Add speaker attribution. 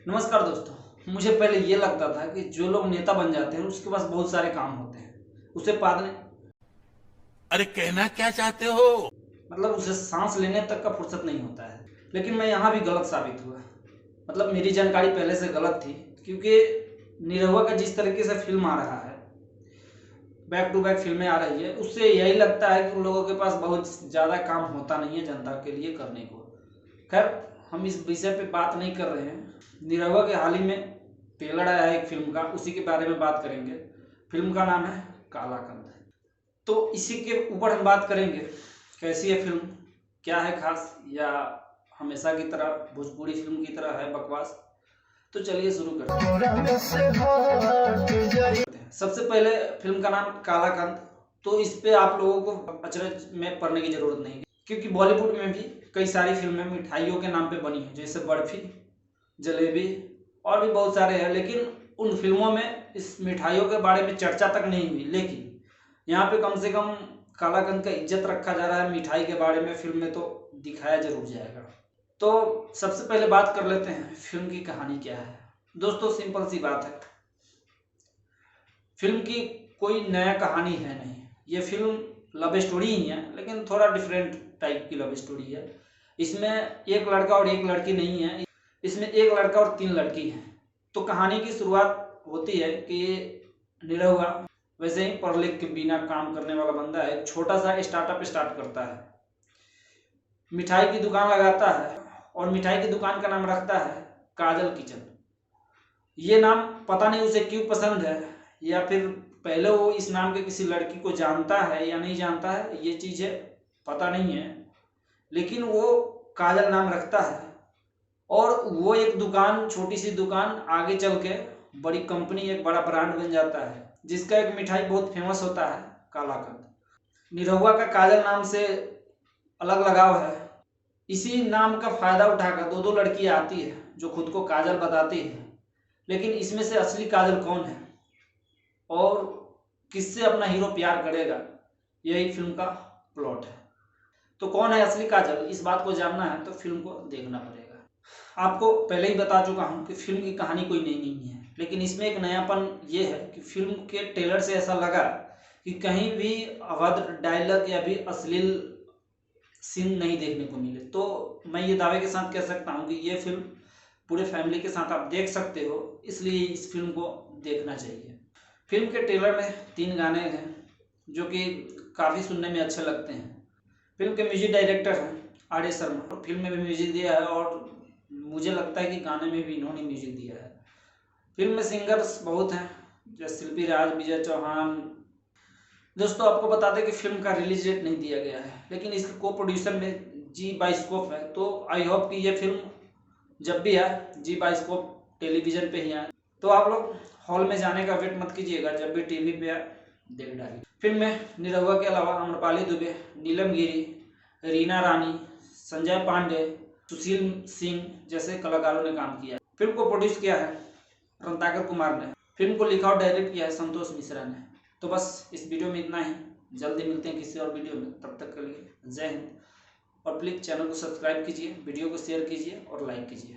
Speaker 1: नमस्कार दोस्तों। मुझे पहले ये लगता था कि जो लोग नेता बन जाते हैं उसके पास बहुत सारे काम होते हैं, उसे पादने
Speaker 2: अरे कहना क्या चाहते हो?
Speaker 1: मतलब उसे सांस लेने तक का फुर्सत नहीं होता है। लेकिन मैं यहाँ भी गलत साबित हुआ। मतलब मेरी जानकारी पहले से गलत थी, क्योंकि निरहुआ का जिस तरीके से फिल्म आ रहा है, बैक टू बैक फिल्में आ रही है, उससे यही लगता है कि उन लोगों के पास बहुत ज़्यादा काम होता नहीं है जनता के लिए करने को। खैर, हम इस विषय पे बात नहीं कर रहे हैं। निरहुआ के हाल ही में ट्रेलर आया है एक फिल्म का, उसी के बारे में बात करेंगे। फिल्म का नाम है काला कंद। तो इसी के ऊपर हम बात करेंगे, कैसी है फिल्म, क्या है खास, या हमेशा की तरह भोजपुरी फिल्म की तरह है बकवास। तो चलिए शुरू करते हैं। सबसे पहले फिल्म का नाम काला कंद। तो इस पे आप लोगों को अचरज में पड़ने की जरूरत नहीं, क्योंकि बॉलीवुड में भी कई सारी फिल्में मिठाइयों के नाम पे बनी हैं, जैसे बर्फी, जलेबी और भी बहुत सारे हैं। लेकिन उन फिल्मों में इस मिठाइयों के बारे में चर्चा तक नहीं हुई। लेकिन यहाँ पे कम से कम कालाकंद का इज्जत रखा जा रहा है। मिठाई के बारे में फिल्म में तो दिखाया जरूर जाएगा। तो सबसे पहले बात कर लेते हैं फिल्म की कहानी क्या है। दोस्तों, सिंपल सी बात है, फिल्म की कोई नया कहानी है नहीं। ये फिल्म लव स्टोरी ही है, लेकिन थोड़ा डिफरेंट टाइप की लव स्टोरी है। इसमें एक लड़का और एक लड़की नहीं है, इसमें एक लड़का और 3 लड़की हैं। तो कहानी की शुरुआत होती है कि निरहुआ वैसे ही पढ़ लिख के बिना काम करने वाला बंदा है, एक छोटा सा स्टार्टअप स्टार्ट करता है, मिठाई की दुकान लगाता है और मिठाई की दुकान का नाम रखता है काजल किचन। ये नाम पता नहीं उसे क्यों पसंद है, या फिर पहले वो इस नाम के किसी लड़की को जानता है या नहीं जानता है, ये चीज़ें पता नहीं है। लेकिन वो काजल नाम रखता है और वो एक दुकान, छोटी सी दुकान, आगे चल के बड़ी कंपनी, एक बड़ा ब्रांड बन जाता है, जिसका एक मिठाई बहुत फेमस होता है, कालाकंद। निरहुआ का काजल नाम से अलग लगाव है। इसी नाम का फायदा उठाकर दो दो लड़कियां आती है जो खुद को काजल बताती है। लेकिन इसमें से असली काजल कौन है और किससे अपना हीरो प्यार करेगा, यही फिल्म का प्लॉट है। तो कौन है असली काजल, इस बात को जानना है तो फिल्म को देखना पड़ेगा। आपको पहले ही बता चुका हूँ कि फिल्म की कहानी कोई नई नहीं है, लेकिन इसमें एक नयापन ये है कि फिल्म के ट्रेलर से ऐसा लगा कि कहीं भी अभद्र डायलॉग या भी अश्लील सीन नहीं देखने को मिले। तो मैं ये दावे के साथ कह सकता हूँ कि ये फिल्म पूरे फैमिली के साथ आप देख सकते हो, इसलिए इस फिल्म को देखना चाहिए। फिल्म के ट्रेलर में 3 गाने हैं जो कि काफ़ी सुनने में अच्छे लगते हैं। फिल्म के म्यूजिक डायरेक्टर हैं आर ए शर्मा, और फिल्म में भी म्यूजिक दिया है, और मुझे लगता है कि गाने में भी इन्होंने म्यूजिक दिया है। फिल्म में सिंगर्स बहुत हैं, जैसे शिल्पी राज, विजय चौहान। दोस्तों, आपको बता दें कि फिल्म का रिलीज डेट नहीं दिया गया है, लेकिन इसके को प्रोड्यूसर में जी बाइस्कोप है। तो आई होप कि ये फिल्म जब भी आए जी बाइस्कोप टेलीविज़न पे ही आए। तो आप लोग हॉल में जाने का वेट मत कीजिएगा, जब भी टीवी पे आए देख डालिए। फिल्म में निरहुआ के अलावा आम्रपाली दुबे, नीलम गिरी, रीना रानी, संजय पांडे, सुशील सिंह जैसे कलाकारों ने काम किया है। फिल्म को प्रोड्यूस किया है रंताकर कुमार ने। फिल्म को लिखा और डायरेक्ट किया है संतोष मिश्रा ने। तो बस इस वीडियो में इतना ही। जल्दी मिलते हैं किसी और वीडियो में, तब तक के लिए जय हिंद। और प्लीज़ चैनल को सब्सक्राइब कीजिए, वीडियो को शेयर कीजिए और लाइक कीजिए।